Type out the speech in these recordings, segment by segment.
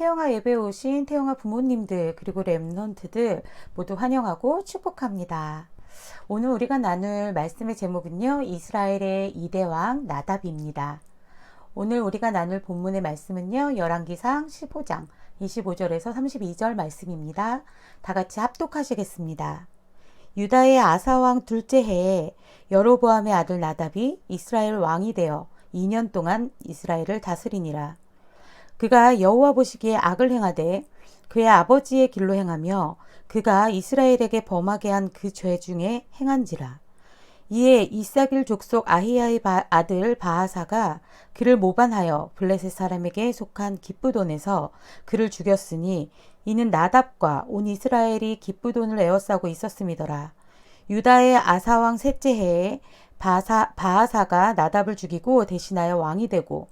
태영아 예배에 오신 태영아 부모님들 그리고 렘넌트들 모두 환영하고 축복합니다. 오늘 우리가 나눌 말씀의 제목은요, 이스라엘의 2대 왕 나답입니다. 오늘 우리가 나눌 본문의 말씀은요, 열왕기상 15장 25절에서 32절 말씀입니다. 다 같이 합독하시겠습니다. 유다의 아사왕 둘째 해에 여로보암의 아들 나답이 이스라엘 왕이 되어 2년 동안 이스라엘을 다스리니라. 그가 여호와 보시기에 악을 행하되 그의 아버지의 길로 행하며 그가 이스라엘에게 범하게 한 그 죄 중에 행한지라. 이에 이사길 족속 아히야의 아들 바하사가 그를 모반하여 블레셋 사람에게 속한 기브돈에서 그를 죽였으니 이는 나답과 온 이스라엘이 기브돈을 에워싸고 있었음이더라. 유다의 아사왕 셋째 해에 바하사가 나답을 죽이고 대신하여 왕이 되고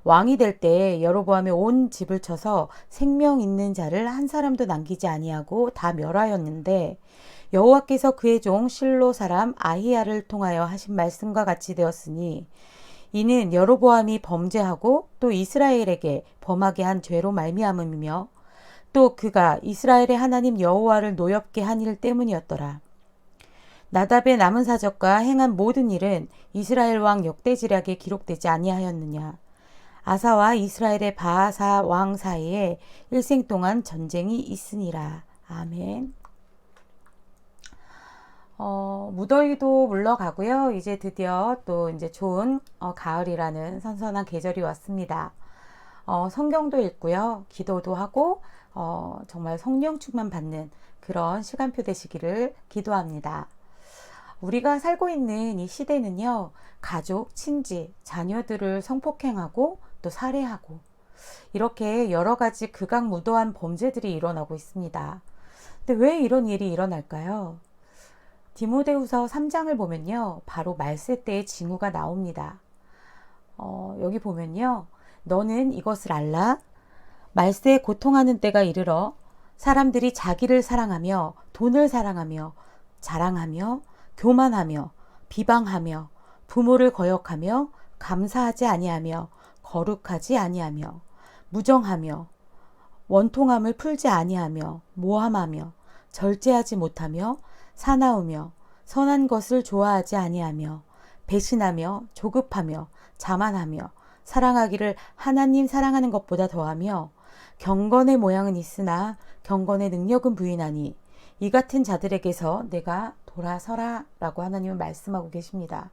왕이 될 때 여로보암의 온 집을 쳐서 생명 있는 자를 한 사람도 남기지 아니하고 다 멸하였는데 여호와께서 그의 종 실로 사람 아히야를 통하여 하신 말씀과 같이 되었으니 이는 여로보암이 범죄하고 또 이스라엘에게 범하게 한 죄로 말미암음이며 또 그가 이스라엘의 하나님 여호와를 노엽게 한 일 때문이었더라. 나답의 남은 사적과 행한 모든 일은 이스라엘 왕 역대지략에 기록되지 아니하였느냐. 아사와 이스라엘의 바하사 왕 사이에 일생 동안 전쟁이 있으니라. 아멘. 무더위도 물러가고요. 이제 드디어 또 이제 좋은 가을이라는 선선한 계절이 왔습니다. 성경도 읽고요. 기도도 하고 정말 성령 충만 받는 그런 시간표 되시기를 기도합니다. 우리가 살고 있는 이 시대는요, 가족, 친지, 자녀들을 성폭행하고 또 살해하고 이렇게 여러 가지 극악무도한 범죄들이 일어나고 있습니다. 근데 왜 이런 일이 일어날까요? 디모데후서 3장을 보면요, 바로 말세 때의 징후가 나옵니다. 여기 보면요, 너는 이것을 알라. 말세에 고통하는 때가 이르러 사람들이 자기를 사랑하며 돈을 사랑하며 자랑하며 교만하며 비방하며 부모를 거역하며 감사하지 아니하며 거룩하지 아니하며 무정하며 원통함을 풀지 아니하며 모함하며 절제하지 못하며 사나우며 선한 것을 좋아하지 아니하며 배신하며 조급하며 자만하며 사랑하기를 하나님 사랑하는 것보다 더하며 경건의 모양은 있으나 경건의 능력은 부인하니 이 같은 자들에게서 내가 돌아서라 라고 하나님은 말씀하고 계십니다.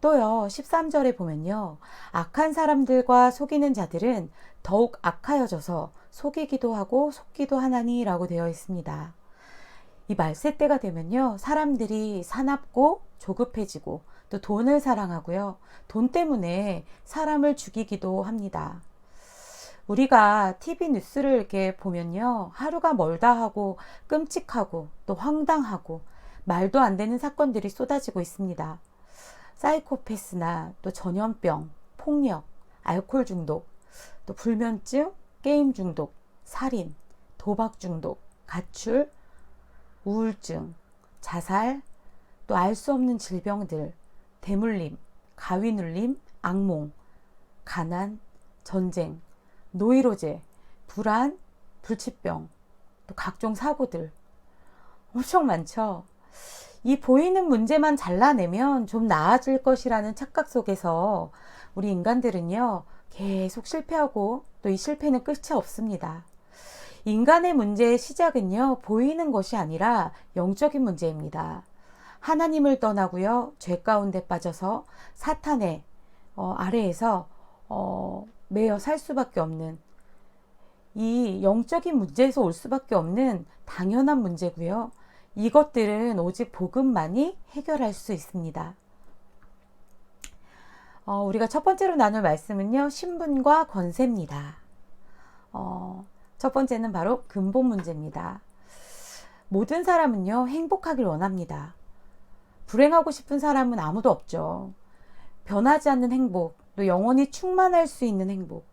또요, 13절에 보면요, 악한 사람들과 속이는 자들은 더욱 악하여져서 속이기도 하고 속기도 하나니 라고 되어 있습니다. 이 말세 때가 되면요, 사람들이 사납고 조급해지고 또 돈을 사랑하고요, 돈 때문에 사람을 죽이기도 합니다. 우리가 TV 뉴스를 이렇게 보면요, 하루가 멀다 하고 끔찍하고 또 황당하고 말도 안 되는 사건들이 쏟아지고 있습니다. 사이코패스나 또 전염병, 폭력, 알코올 중독, 또 불면증, 게임 중독, 살인, 도박 중독, 가출, 우울증, 자살, 또 알 수 없는 질병들, 대물림, 가위눌림, 악몽, 가난, 전쟁, 노이로제, 불안, 불치병, 또 각종 사고들 엄청 많죠. 이 보이는 문제만 잘라내면 좀 나아질 것이라는 착각 속에서 우리 인간들은요, 계속 실패하고 또 이 실패는 끝이 없습니다. 인간의 문제의 시작은요, 보이는 것이 아니라 영적인 문제입니다. 하나님을 떠나고요, 죄 가운데 빠져서 사탄의 아래에서 매여 살 수밖에 없는, 이 영적인 문제에서 올 수밖에 없는 당연한 문제고요. 이것들은 오직 복음만이 해결할 수 있습니다. 우리가 첫 번째로 나눌 말씀은요, 신분과 권세입니다. 첫 번째는 바로 근본 문제입니다. 모든 사람은요, 행복하길 원합니다. 불행하고 싶은 사람은 아무도 없죠. 변하지 않는 행복, 또 영원히 충만할 수 있는 행복.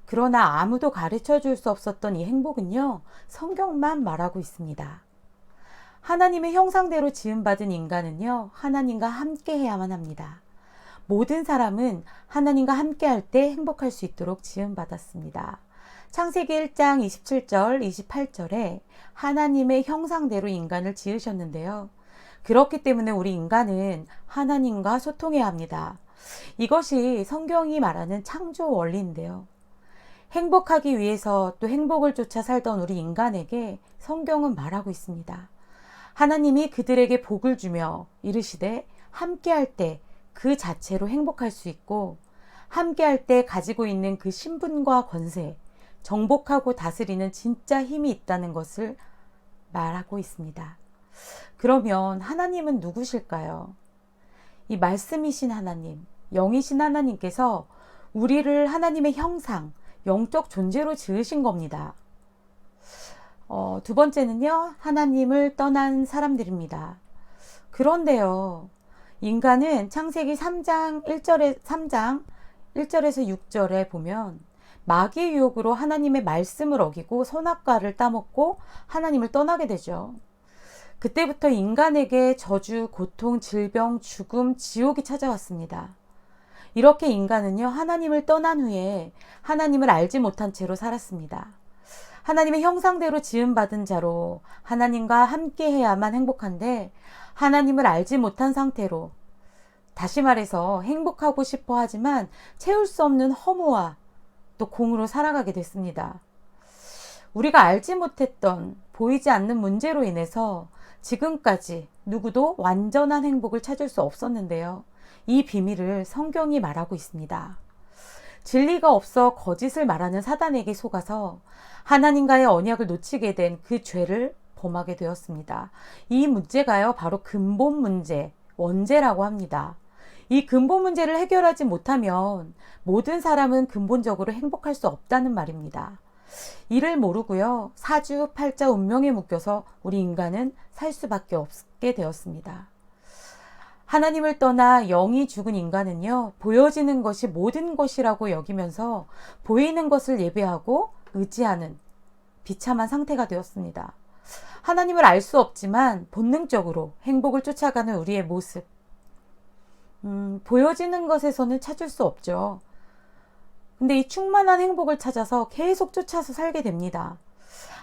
그러나 아무도 가르쳐 줄 수 없었던 이 행복은요, 성경만 말하고 있습니다. 하나님의 형상대로 지음받은 인간은요, 하나님과 함께 해야만 합니다. 모든 사람은 하나님과 함께 할 때 행복할 수 있도록 지음받았습니다. 창세기 1장 27절, 28절에 하나님의 형상대로 인간을 지으셨는데요. 그렇기 때문에 우리 인간은 하나님과 소통해야 합니다. 이것이 성경이 말하는 창조 원리인데요. 행복하기 위해서 또 행복을 쫓아 살던 우리 인간에게 성경은 말하고 있습니다. 하나님이 그들에게 복을 주며 이르시되 함께할 때 그 자체로 행복할 수 있고 함께할 때 가지고 있는 그 신분과 권세, 정복하고 다스리는 진짜 힘이 있다는 것을 말하고 있습니다. 그러면 하나님은 누구실까요? 이 말씀이신 하나님, 영이신 하나님께서 우리를 하나님의 형상, 영적 존재로 지으신 겁니다. 두 번째는요, 하나님을 떠난 사람들입니다. 그런데요, 인간은 창세기 3장 1절에서 6절에 보면 마귀의 유혹으로 하나님의 말씀을 어기고 선악과를 따먹고 하나님을 떠나게 되죠. 그때부터 인간에게 저주, 고통, 질병, 죽음, 지옥이 찾아왔습니다. 이렇게 인간은요, 하나님을 떠난 후에 하나님을 알지 못한 채로 살았습니다. 하나님의 형상대로 지음받은 자로 하나님과 함께 해야만 행복한데 하나님을 알지 못한 상태로, 다시 말해서 행복하고 싶어 하지만 채울 수 없는 허무와 또 공으로 살아가게 됐습니다. 우리가 알지 못했던 보이지 않는 문제로 인해서 지금까지 누구도 완전한 행복을 찾을 수 없었는데요. 이 비밀을 성경이 말하고 있습니다. 진리가 없어 거짓을 말하는 사단에게 속아서 하나님과의 언약을 놓치게 된 그 죄를 범하게 되었습니다. 이 문제가요, 바로 근본 문제, 원죄라고 합니다. 이 근본 문제를 해결하지 못하면 모든 사람은 근본적으로 행복할 수 없다는 말입니다. 이를 모르고요, 사주팔자 운명에 묶여서 우리 인간은 살 수밖에 없게 되었습니다. 하나님을 떠나 영이 죽은 인간은요, 보여지는 것이 모든 것이라고 여기면서 보이는 것을 예배하고 의지하는 비참한 상태가 되었습니다. 하나님을 알 수 없지만 본능적으로 행복을 쫓아가는 우리의 모습, 보여지는 것에서는 찾을 수 없죠. 근데 이 충만한 행복을 찾아서 계속 쫓아서 살게 됩니다.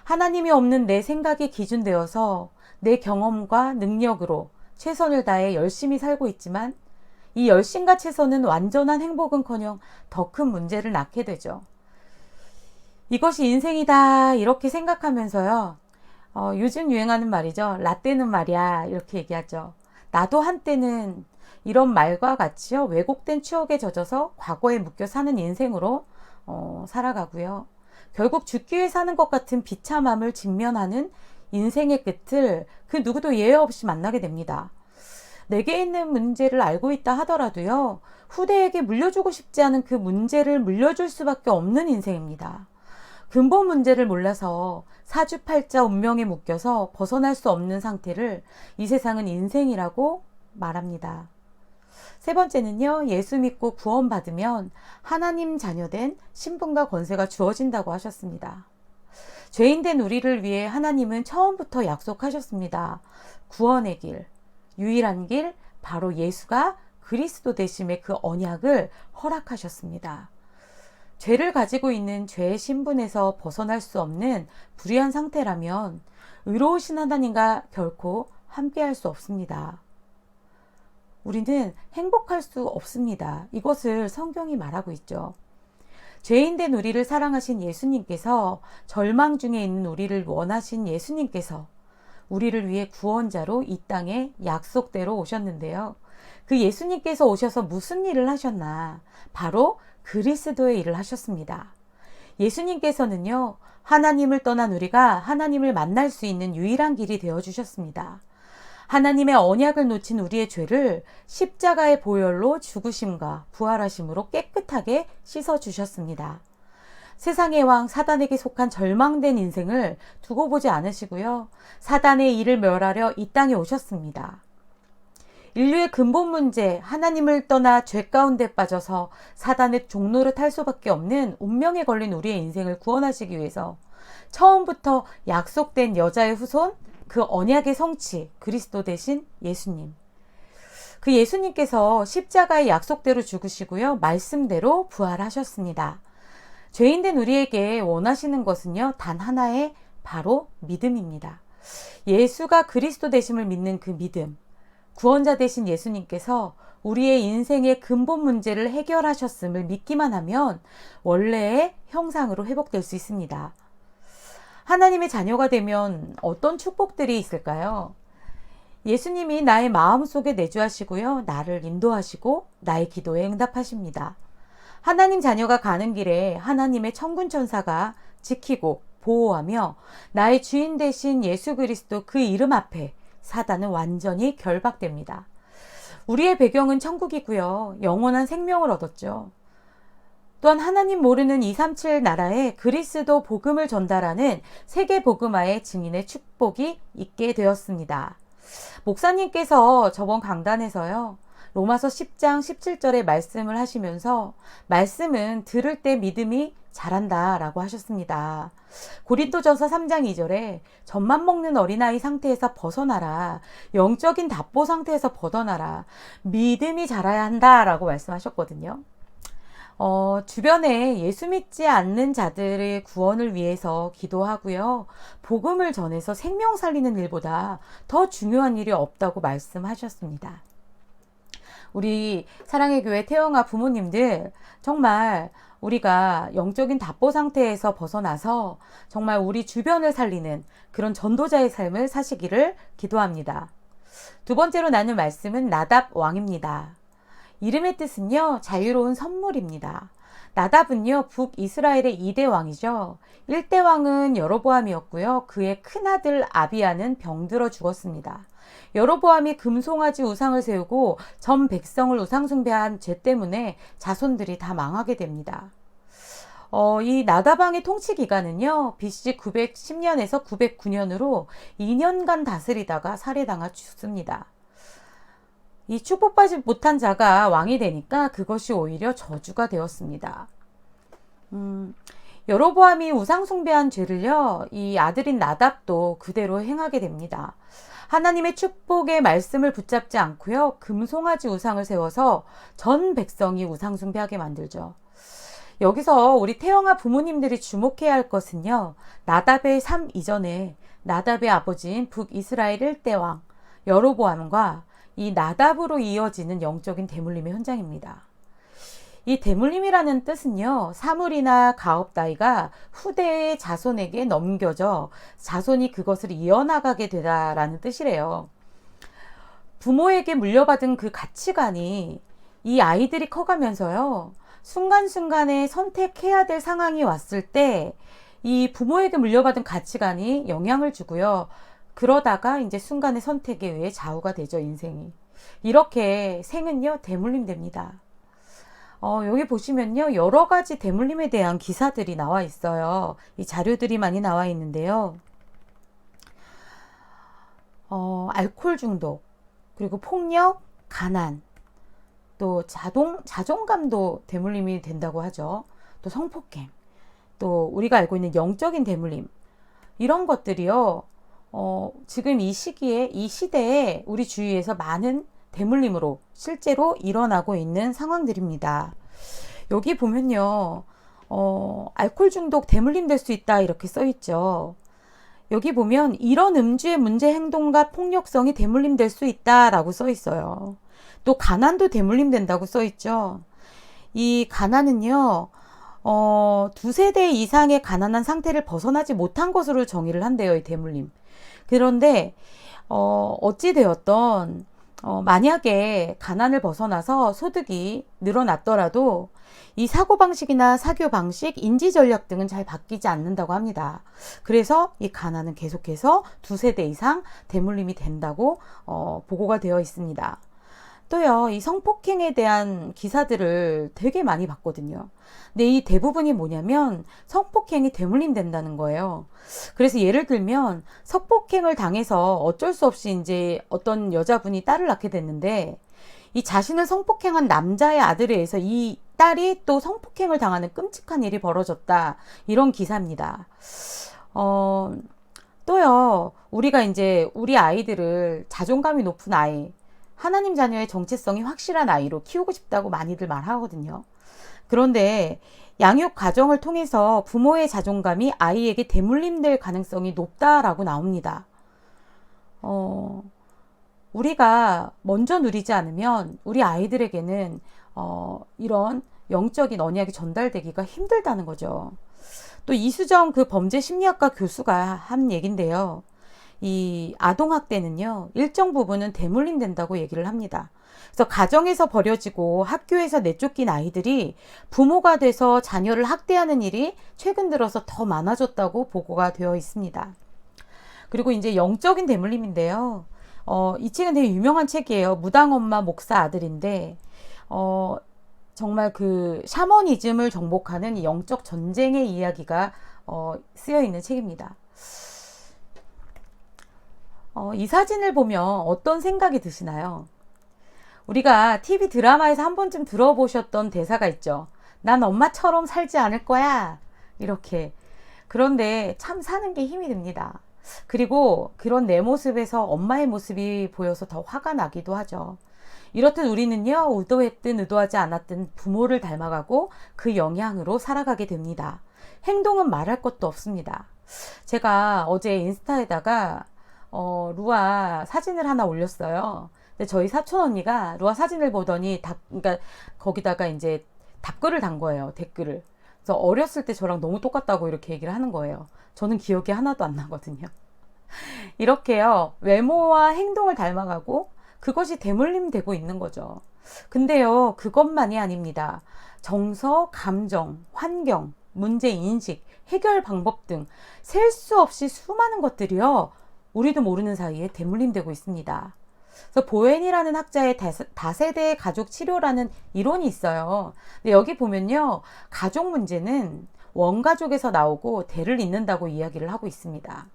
하나님이 없는 내 생각이 기준되어서 내 경험과 능력으로 최선을 다해 열심히 살고 있지만 이 열심과 최선은 완전한 행복은커녕 더 큰 문제를 낳게 되죠. 이것이 인생이다 이렇게 생각하면서요, 요즘 유행하는 말이죠. 라떼는 말이야 이렇게 얘기하죠. 나도 한때는 이런 말과 같이요, 왜곡된 추억에 젖어서 과거에 묶여 사는 인생으로 살아가고요. 결국 죽기 위해 사는 것 같은 비참함을 직면하는 인생의 끝을 그 누구도 예외 없이 만나게 됩니다. 내게 있는 문제를 알고 있다 하더라도요, 후대에게 물려주고 싶지 않은 그 문제를 물려줄 수밖에 없는 인생입니다. 근본 문제를 몰라서 사주팔자 운명에 묶여서 벗어날 수 없는 상태를 이 세상은 인생이라고 말합니다. 세 번째는요, 예수 믿고 구원받으면 하나님 자녀된 신분과 권세가 주어진다고 하셨습니다. 죄인된 우리를 위해 하나님은 처음부터 약속하셨습니다. 구원의 길, 유일한 길, 바로 예수가 그리스도 되심의 그 언약을 허락하셨습니다. 죄를 가지고 있는 죄의 신분에서 벗어날 수 없는 불의한 상태라면 의로우신 하나님과 결코 함께할 수 없습니다. 우리는 행복할 수 없습니다. 이것을 성경이 말하고 있죠. 죄인된 우리를 사랑하신 예수님께서, 절망 중에 있는 우리를 원하신 예수님께서 우리를 위해 구원자로 이 땅에 약속대로 오셨는데요. 그 예수님께서 오셔서 무슨 일을 하셨나? 바로 그리스도의 일을 하셨습니다. 예수님께서는요, 하나님을 떠난 우리가 하나님을 만날 수 있는 유일한 길이 되어주셨습니다. 하나님의 언약을 놓친 우리의 죄를 십자가의 보혈로 죽으심과 부활하심으로 깨끗하게 씻어주셨습니다. 세상의 왕 사단에게 속한 절망된 인생을 두고 보지 않으시고요, 사단의 일을 멸하려 이 땅에 오셨습니다. 인류의 근본 문제, 하나님을 떠나 죄 가운데 빠져서 사단의 종노릇 할 수밖에 없는 운명에 걸린 우리의 인생을 구원하시기 위해서 처음부터 약속된 여자의 후손, 그 언약의 성취, 그리스도 대신 예수님. 그 예수님께서 십자가의 약속대로 죽으시고요, 말씀대로 부활하셨습니다. 죄인된 우리에게 원하시는 것은요, 단 하나의 바로 믿음입니다. 예수가 그리스도 되심을 믿는 그 믿음, 구원자 되신 예수님께서 우리의 인생의 근본 문제를 해결하셨음을 믿기만 하면 원래의 형상으로 회복될 수 있습니다. 하나님의 자녀가 되면 어떤 축복들이 있을까요? 예수님이 나의 마음속에 내주하시고요, 나를 인도하시고 나의 기도에 응답하십니다. 하나님 자녀가 가는 길에 하나님의 천군 천사가 지키고 보호하며 나의 주인 되신 예수 그리스도 그 이름 앞에 사단은 완전히 결박됩니다. 우리의 배경은 천국이고요, 영원한 생명을 얻었죠. 또한 하나님 모르는 237 나라에 그리스도 복음을 전달하는 세계 복음화의 증인의 축복이 있게 되었습니다. 목사님께서 저번 강단에서요, 로마서 10장 17절의 말씀을 하시면서 말씀은 들을 때 믿음이 자란다 라고 하셨습니다. 고린도전서 3장 2절에 젖만 먹는 어린아이 상태에서 벗어나라, 영적인 답보 상태에서 벗어나라, 믿음이 자라야 한다 라고 말씀하셨거든요. 주변에 예수 믿지 않는 자들의 구원을 위해서 기도하고요, 복음을 전해서 생명 살리는 일보다 더 중요한 일이 없다고 말씀하셨습니다. 우리 사랑의 교회 태영아 부모님들, 정말 우리가 영적인 답보 상태에서 벗어나서 정말 우리 주변을 살리는 그런 전도자의 삶을 사시기를 기도합니다. 두 번째로 나눌 말씀은 나답 왕입니다. 이름의 뜻은요, 자유로운 선물입니다. 나답은요, 북이스라엘의 2대 왕이죠. 1대 왕은 여로보암이었고요, 그의 큰아들 아비야는 병들어 죽었습니다. 여로보암이 금송아지 우상을 세우고 전 백성을 우상 숭배한 죄 때문에 자손들이 다 망하게 됩니다. 이 나답 왕의 통치 기간은요, BC 910년에서 909년으로 2년간 다스리다가 살해당하 죽습니다. 이 축복받지 못한 자가 왕이 되니까 그것이 오히려 저주가 되었습니다. 여로보암이 우상 숭배한 죄를요, 이 아들인 나답도 그대로 행하게 됩니다. 하나님의 축복의 말씀을 붙잡지 않고요, 금송아지 우상을 세워서 전 백성이 우상 숭배하게 만들죠. 여기서 우리 태영아 부모님들이 주목해야 할 것은요, 나답의 삶 이전에 나답의 아버지인 북이스라엘 1대 왕 여로보암과 이 나답으로 이어지는 영적인 대물림의 현장입니다. 이 대물림이라는 뜻은요, 사물이나 가업다이가 후대의 자손에게 넘겨져 자손이 그것을 이어나가게 되다라는 뜻이래요. 부모에게 물려받은 그 가치관이 이 아이들이 커가면서요, 순간순간에 선택해야 될 상황이 왔을 때 이 부모에게 물려받은 가치관이 영향을 주고요, 그러다가 이제 순간의 선택에 의해 좌우가 되죠, 인생이. 이렇게 생은요, 대물림 됩니다. 여기 보시면요, 여러 가지 대물림에 대한 기사들이 나와 있어요. 이 자료들이 많이 나와 있는데요. 알코올 중독, 그리고 폭력, 가난, 또 자존감도 대물림이 된다고 하죠. 또 성폭행, 또 우리가 알고 있는 영적인 대물림, 이런 것들이요, 지금 이 시기에, 이 시대에 우리 주위에서 많은 대물림으로 실제로 일어나고 있는 상황들입니다. 여기 보면요, 알코올 중독 대물림 될 수 있다 이렇게 써 있죠. 여기 보면 이런 음주의 문제 행동과 폭력성이 대물림 될 수 있다라고 써 있어요. 또 가난도 대물림 된다고 써 있죠. 이 가난은요, 두세 대 이상의 가난한 상태를 벗어나지 못한 것으로 정의를 한대요, 이 대물림. 그런데 어찌되었던 만약에 가난을 벗어나서 소득이 늘어났더라도 이 사고방식이나 사교방식, 인지전략 등은 잘 바뀌지 않는다고 합니다. 그래서 이 가난은 계속해서 두세 대 이상 대물림이 된다고 보고가 되어 있습니다. 또요, 이 성폭행에 대한 기사들을 되게 많이 봤거든요. 근데 이 대부분이 뭐냐면 성폭행이 대물림 된다는 거예요. 그래서 예를 들면 성폭행을 당해서 어쩔 수 없이 이제 어떤 여자분이 딸을 낳게 됐는데, 이 자신을 성폭행한 남자의 아들에 의해서 이 딸이 또 성폭행을 당하는 끔찍한 일이 벌어졌다, 이런 기사입니다. 또요, 우리가 이제 우리 아이들을 자존감이 높은 아이, 하나님 자녀의 정체성이 확실한 아이로 키우고 싶다고 많이들 말하거든요. 그런데 양육 과정을 통해서 부모의 자존감이 아이에게 대물림될 가능성이 높다라고 나옵니다. 우리가 먼저 누리지 않으면 우리 아이들에게는 이런 영적인 언약이 전달되기가 힘들다는 거죠. 또 이수정 그 범죄심리학과 교수가 한 얘긴데요. 이 아동학대는요, 일정 부분은 대물림된다고 얘기를 합니다. 그래서 가정에서 버려지고 학교에서 내쫓긴 아이들이 부모가 돼서 자녀를 학대하는 일이 최근 들어서 더 많아졌다고 보고가 되어 있습니다. 그리고 이제 영적인 대물림인데요. 이 책은 되게 유명한 책이에요. 무당엄마 목사 아들인데, 정말 그 샤머니즘을 정복하는 이 영적 전쟁의 이야기가 쓰여 있는 책입니다. 이 사진을 보면 어떤 생각이 드시나요? 우리가 TV 드라마에서 한 번쯤 들어보셨던 대사가 있죠. 난 엄마처럼 살지 않을 거야. 이렇게. 그런데 참 사는 게 힘이 듭니다. 그리고 그런 내 모습에서 엄마의 모습이 보여서 더 화가 나기도 하죠. 이렇듯 우리는요, 의도했든 의도하지 않았든 부모를 닮아가고 그 영향으로 살아가게 됩니다. 행동은 말할 것도 없습니다. 제가 어제 인스타에다가 루아 사진을 하나 올렸어요. 근데 저희 사촌 언니가 루아 사진을 보더니 그러니까 거기다가 이제 답글을 단 거예요. 댓글을. 그래서 어렸을 때 저랑 너무 똑같다고 이렇게 얘기를 하는 거예요. 저는 기억이 하나도 안 나거든요. 이렇게요, 외모와 행동을 닮아가고 그것이 대물림 되고 있는 거죠. 근데요, 그것만이 아닙니다. 정서, 감정, 환경, 문제 인식, 해결 방법 등 셀 수 없이 수많은 것들이요, 우리도 모르는 사이에 대물림되고 있습니다. 그래서 보웬이라는 학자의 다세대 가족 치료라는 이론이 있어요. 근데 여기 보면요, 가족 문제는 원가족에서 나오고 대를 잇는다고 이야기를 하고 있습니다.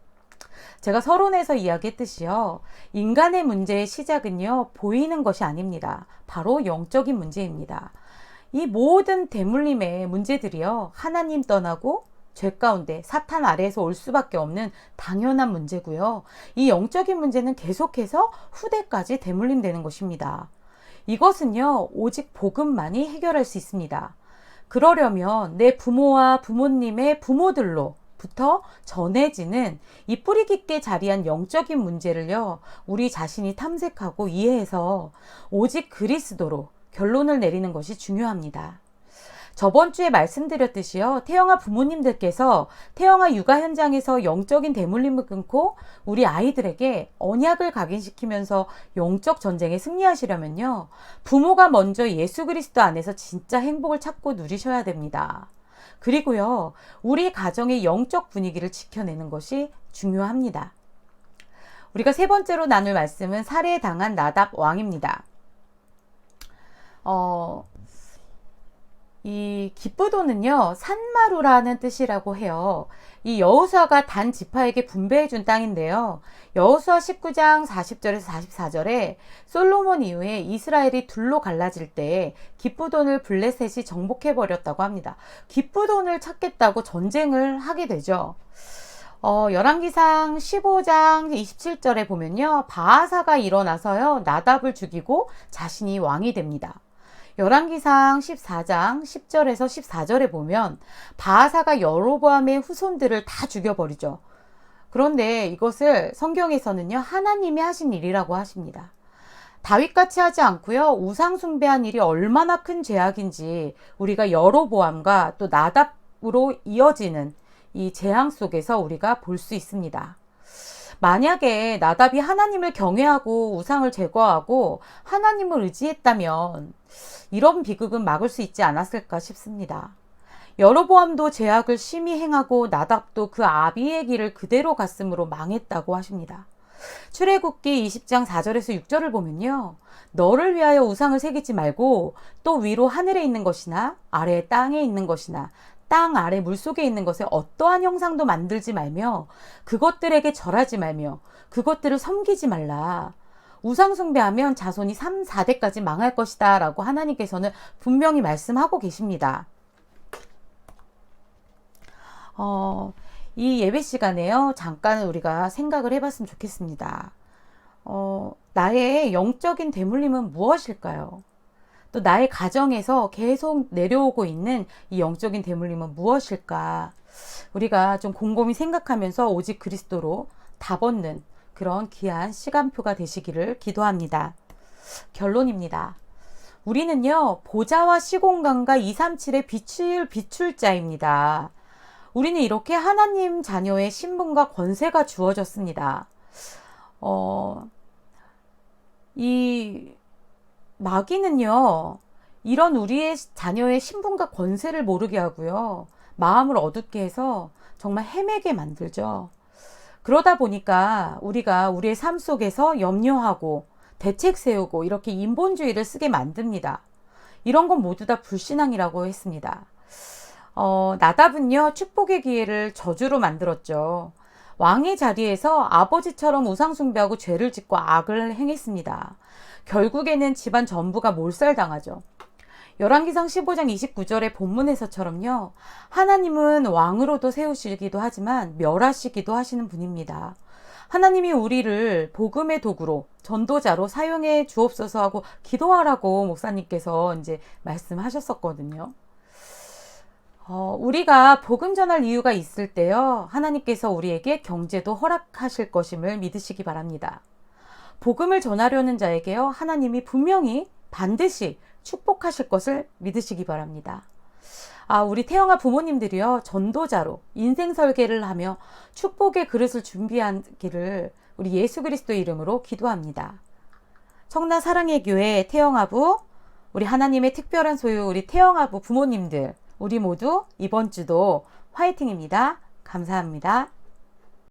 제가 서론에서 이야기했듯이요, 인간의 문제의 시작은요, 보이는 것이 아닙니다. 바로 영적인 문제입니다. 이 모든 대물림의 문제들이요, 하나님 떠나고 죄 가운데 사탄 아래에서 올 수밖에 없는 당연한 문제고요. 이 영적인 문제는 계속해서 후대까지 대물림되는 것입니다. 이것은요, 오직 복음만이 해결할 수 있습니다. 그러려면 내 부모와 부모님의 부모들로부터 전해지는 이 뿌리 깊게 자리한 영적인 문제를요, 우리 자신이 탐색하고 이해해서 오직 그리스도로 결론을 내리는 것이 중요합니다. 저번 주에 말씀드렸듯이요, 태영아 부모님들께서 태영아 육아 현장에서 영적인 대물림을 끊고 우리 아이들에게 언약을 각인시키면서 영적 전쟁에 승리하시려면요, 부모가 먼저 예수 그리스도 안에서 진짜 행복을 찾고 누리셔야 됩니다. 그리고요, 우리 가정의 영적 분위기를 지켜내는 것이 중요합니다. 우리가 세 번째로 나눌 말씀은 살해당한 나답 왕입니다. 이 기쁘도는요, 산마루라는 뜻이라고 해요. 이 여호수아가 단 지파에게 분배해준 땅인데요. 여호수아 19장 40절에서 44절에 솔로몬 이후에 이스라엘이 둘로 갈라질 때 기쁘돈을 블레셋이 정복해버렸다고 합니다. 기쁘돈을 찾겠다고 전쟁을 하게 되죠. 열왕기상 15장 27절에 보면요, 바하사가 일어나서요, 나답을 죽이고 자신이 왕이 됩니다. 열왕기상 14장 10절에서 14절에 보면 바하사가 여로보암의 후손들을 다 죽여버리죠. 그런데 이것을 성경에서는요, 하나님이 하신 일이라고 하십니다. 다윗같이 하지 않고요, 우상 숭배한 일이 얼마나 큰 죄악인지 우리가 여로보암과 또 나답으로 이어지는 이 재앙 속에서 우리가 볼 수 있습니다. 만약에 나답이 하나님을 경외하고 우상을 제거하고 하나님을 의지했다면 이런 비극은 막을 수 있지 않았을까 싶습니다. 여로보암도 죄악을 심히 행하고 나답도 그 아비의 길을 그대로 갔으므로 망했다고 하십니다. 출애굽기 20장 4절에서 6절을 보면요, 너를 위하여 우상을 새기지 말고 또 위로 하늘에 있는 것이나 아래 땅에 있는 것이나 땅 아래 물속에 있는 것에 어떠한 형상도 만들지 말며 그것들에게 절하지 말며 그것들을 섬기지 말라. 우상 숭배하면 자손이 3, 4대까지 망할 것이다 라고 하나님께서는 분명히 말씀하고 계십니다. 이 예배 시간에요, 잠깐 우리가 생각을 해봤으면 좋겠습니다. 나의 영적인 대물림은 무엇일까요? 또 나의 가정에서 계속 내려오고 있는 이 영적인 대물림은 무엇일까? 우리가 좀 곰곰이 생각하면서 오직 그리스도로 답없는 그런 귀한 시간표가 되시기를 기도합니다. 결론입니다. 우리는요, 보좌와 시공간과 237의 비출 자입니다. 우리는 이렇게 하나님 자녀의 신분과 권세가 주어졌습니다. 이 마귀는요, 이런 우리의 자녀의 신분과 권세를 모르게 하고요, 마음을 어둡게 해서 정말 헤매게 만들죠. 그러다 보니까 우리가 우리의 삶 속에서 염려하고 대책 세우고 이렇게 인본주의를 쓰게 만듭니다. 이런 건 모두 다 불신앙이라고 했습니다. 나답은요, 축복의 기회를 저주로 만들었죠. 왕의 자리에서 아버지처럼 우상숭배하고 죄를 짓고 악을 행했습니다. 결국에는 집안 전부가 몰살당하죠. 열왕기상 15장 29절의 본문에서처럼요, 하나님은 왕으로도 세우시기도 하지만 멸하시기도 하시는 분입니다. 하나님이 우리를 복음의 도구로, 전도자로 사용해 주옵소서 하고 기도하라고 목사님께서 이제 말씀하셨었거든요. 우리가 복음 전할 이유가 있을 때요, 하나님께서 우리에게 경제도 허락하실 것임을 믿으시기 바랍니다. 복음을 전하려는 자에게요, 하나님이 분명히 반드시 축복하실 것을 믿으시기 바랍니다. 우리 태영아 부모님들이요, 전도자로 인생 설계를 하며 축복의 그릇을 준비하기를 우리 예수 그리스도의 이름으로 기도합니다. 청라 사랑의 교회 태영아부, 우리 하나님의 특별한 소유 우리 태영아부 부모님들, 우리 모두 이번 주도 화이팅입니다. 감사합니다.